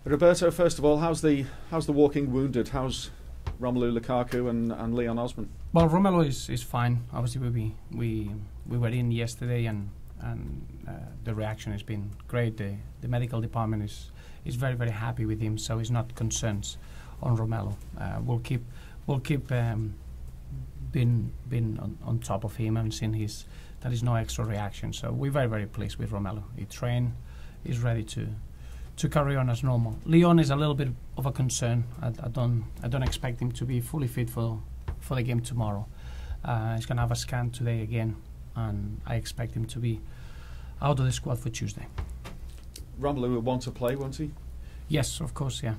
Roberto, first of all, how's the walking wounded? How's Romelu Lukaku and Leon Osman? Well, Romelu is fine. Obviously, we were in yesterday, and the reaction has been great. The medical department is very, very happy with him, so it's not concerns on Romelu. We'll keep being on top of him and seeing that is no extra reaction. So we're very, very pleased with Romelu. He trained, he's ready to carry on as normal. Leon is a little bit of a concern. I don't expect him to be fully fit for the game tomorrow. He's going to have a scan today again, and I expect him to be out of the squad for Tuesday. Romelu will want to play, won't he? Yes, of course, yeah.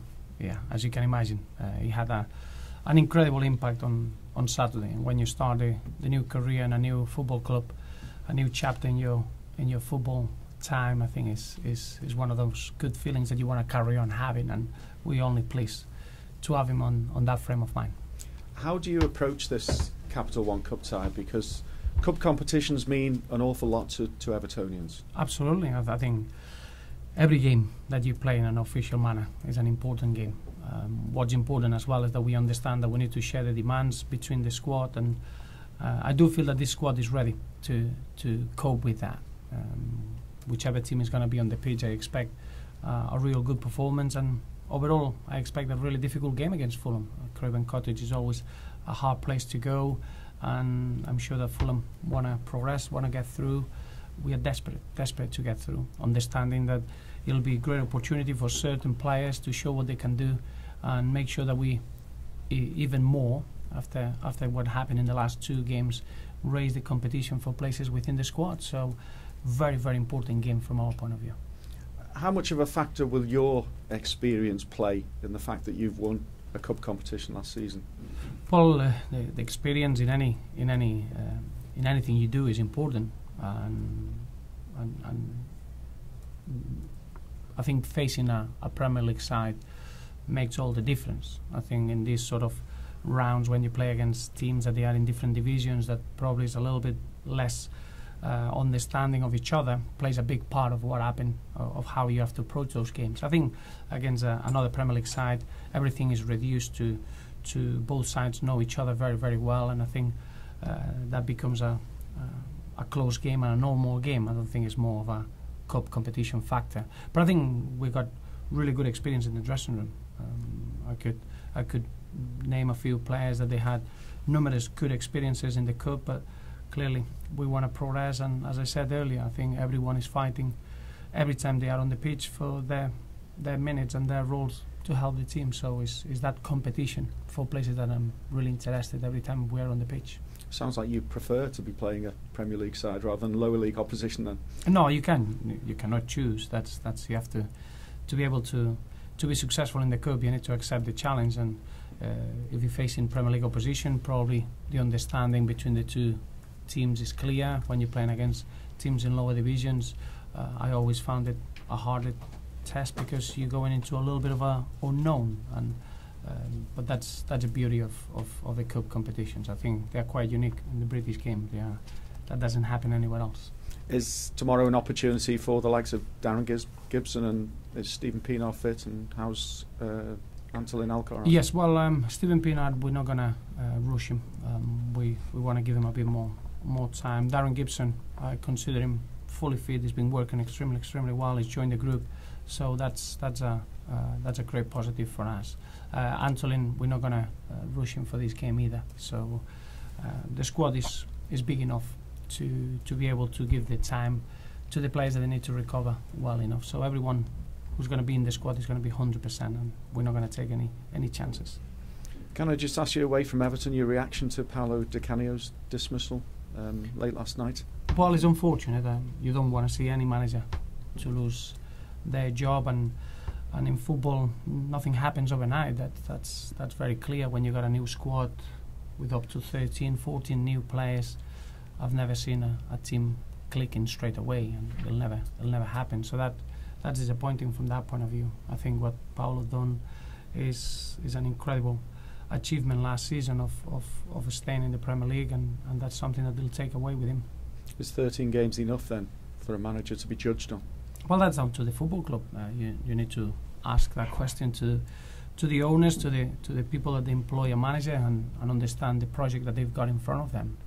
As you can imagine, he had an incredible impact on Saturday. And when you start the new career in a new football club, a new chapter in your football time, I think is one of those good feelings that you want to carry on having, and we're only pleased to have him on that frame of mind. How do you approach this Capital One Cup tie? Because cup competitions mean an awful lot to Evertonians. Absolutely. I think every game that you play in an official manner is an important game. What's important as well is that we understand that we need to share the demands between the squad, and I do feel that this squad is ready to cope with that. Whichever team is going to be on the pitch, I expect a real good performance, and overall I expect a really difficult game against Fulham. Craven Cottage is always a hard place to go, and I'm sure that Fulham want to progress, want to get through. We are desperate to get through, understanding that it'll be a great opportunity for certain players to show what they can do and make sure that we even more after what happened in the last two games raise the competition for places within the squad. So very, very important game from our point of view. How much of a factor will your experience play in the fact that you've won a cup competition last season? Well, the experience in anything you do is important, and I think facing a Premier League side makes all the difference. I think in these sort of rounds when you play against teams that they are in different divisions, that probably is a little bit less understanding of each other, plays a big part of what happened, of how you have to approach those games. I think against another Premier League side, everything is reduced to both sides know each other very, very well, and I think that becomes a close game and a normal game. I don't think it's more of a cup competition factor. But I think we got really good experience in the dressing room. I could name a few players that they had numerous good experiences in the cup, but clearly we want to progress, and as I said earlier, I think everyone is fighting every time they are on the pitch for their minutes and their roles to help the team. So is that competition for places that I'm really interested every time we're on the pitch. Sounds like you prefer to be playing a Premier League side rather than lower league opposition then. No, you cannot choose. That's you have to be able to be successful in the cup. You need to accept the challenge, and if you're facing Premier League opposition, probably the understanding between the two teams is clear. When you're playing against teams in lower divisions, I always found it a harder test because you're going into a little bit of a unknown, and but that's the beauty of the cup competitions. I think they're quite unique in the British game. That doesn't happen anywhere else. Is tomorrow an opportunity for the likes of Darren Gibson, and is Stephen Pienaar fit, and how's Antolin Alcaraz? Yes, well, Stephen Pienaar, we're not going to rush him. We want to give him a bit more time. Darren Gibson, I consider him fully fit. He's been working extremely well. He's joined the group, so that's a great positive for us. Antolin, we're not going to rush him for this game either. So the squad is big enough to be able to give the time to the players that they need to recover well enough. So everyone who's going to be in the squad is going to be 100%, and we're not going to take any chances. Can I just ask you, away from Everton, your reaction to Paolo Di Canio's dismissal late last night? Well, it's unfortunate. You don't want to see any manager to lose their job, and in football nothing happens overnight. That's very clear. When you got a new squad with up to 13, 14 new players, I've never seen a team clicking straight away, and it'll never happen. So that's disappointing from that point of view. I think what Paolo done is an incredible achievement last season of staying in the Premier League, and that's something that they'll take away with him. Is 13 games enough then for a manager to be judged on? Well, that's down to the football club. You need to ask that question to the owners, to the people that employ a manager, and understand the project that they've got in front of them.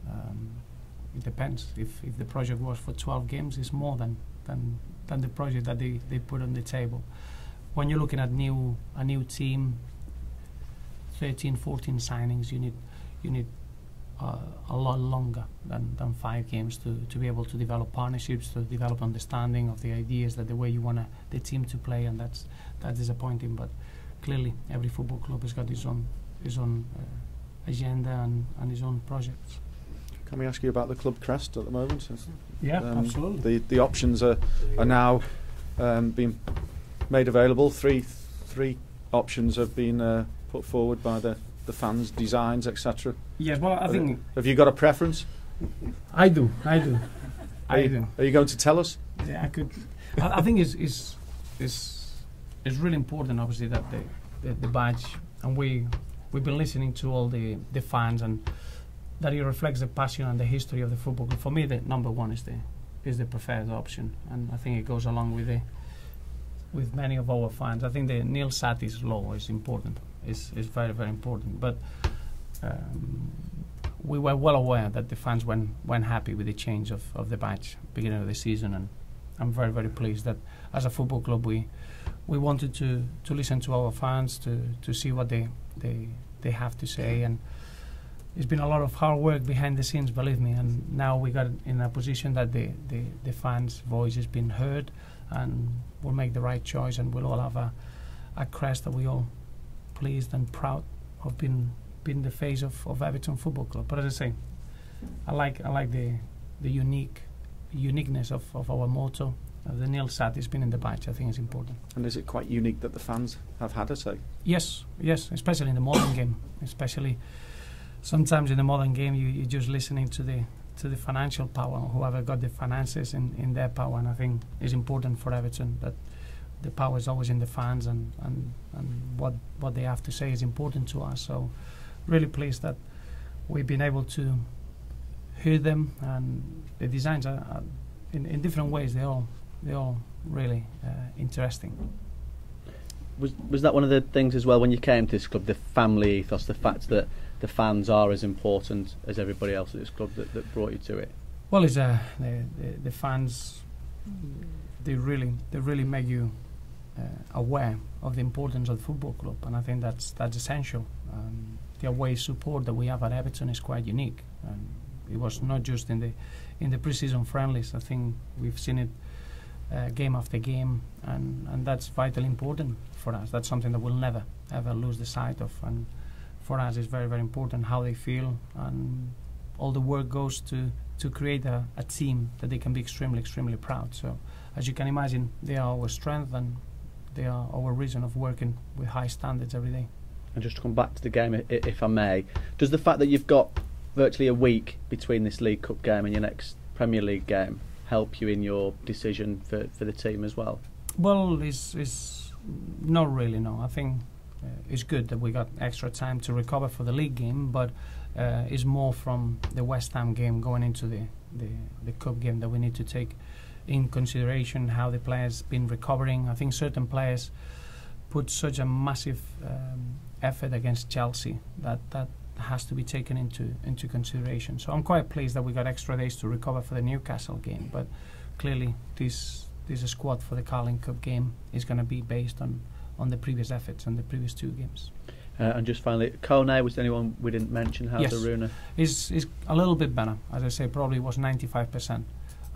It depends. If the project was for 12 games, it's more than the project that they put on the table. When you're looking at a new team, 13, 14 signings, you need a lot longer than 5 games to be able to develop partnerships, to develop understanding of the ideas, that the way you want the team to play, and that's disappointing. But clearly, every football club has got his own agenda and his own projects. Can we ask you about the club crest at the moment? Yeah, absolutely. The options are now being made available. Three options have been put forward by the fans, designs, etc. Yeah, well, I think. Have you got a preference? I do. Are you going to tell us? Yeah, I could. I think it's really important, obviously, that the badge, and we've been listening to all the fans, and that it reflects the passion and the history of the football club. For me, the number one is the preferred option, and I think it goes along with many of our fans. I think the nil satis law is important. It's very, very important. But we were well aware that the fans weren't happy with the change of the badge beginning of the season, and I'm very, very pleased that as a football club we wanted to listen to our fans, to see what they have to say, and it's been a lot of hard work behind the scenes, believe me, and now we got in a position that the fans' voice has been heard, and we'll make the right choice, and we'll all have a crest that we all pleased and proud of being the face of Everton Football Club. But as I say, I like the uniqueness of our motto. The nil sat has been in the badge. I think it's important. And is it quite unique that the fans have had a say? Yes, especially in the modern game. Especially sometimes in the modern game, you're just listening to the financial power, whoever got the finances in their power. And I think it's important for Everton that the power is always in the fans, and what they have to say is important to us. So really pleased that we've been able to hear them, and the designs are in different ways. They're all really interesting. Was that one of the things as well when you came to this club, the family ethos, the fact that the fans are as important as everybody else at this club that brought you to it? Well, it's the fans. They really make you aware of the importance of the football club, and I think that's essential. The away support that we have at Everton is quite unique, and it was not just in the pre-season friendlies. I think we've seen it game after game, and that's vitally important for us. That's something that we'll never ever lose the sight of, and for us it's very, very important how they feel, and all the work goes to create a team that they can be extremely, extremely proud. So as you can imagine, they are our strength, and they are our reason of working with high standards every day. And just to come back to the game, if I may, does the fact that you've got virtually a week between this League Cup game and your next Premier League game help you in your decision for the team as well? Well, it's not really, no. I think it's good that we got extra time to recover for the league game, but it's more from the West Ham game going into the Cup game that we need to take in consideration how the players been recovering. I think certain players put such a massive effort against Chelsea that has to be taken into consideration. So I'm quite pleased that we got extra days to recover for the Newcastle game, but clearly this squad for the Carling Cup game is going to be based on the previous efforts and the previous 2 games. And just finally, Kone, was there anyone we didn't mention? How's yes. Aruna? Is a little bit better. As I say, probably was 95%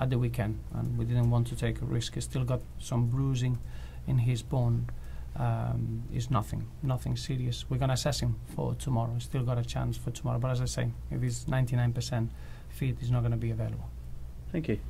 at the weekend, and we didn't want to take a risk. He's still got some bruising in his bone. It's nothing serious. We're going to assess him for tomorrow. He's still got a chance for tomorrow, but as I say, if he's 99% fit, he's not going to be available. Thank you.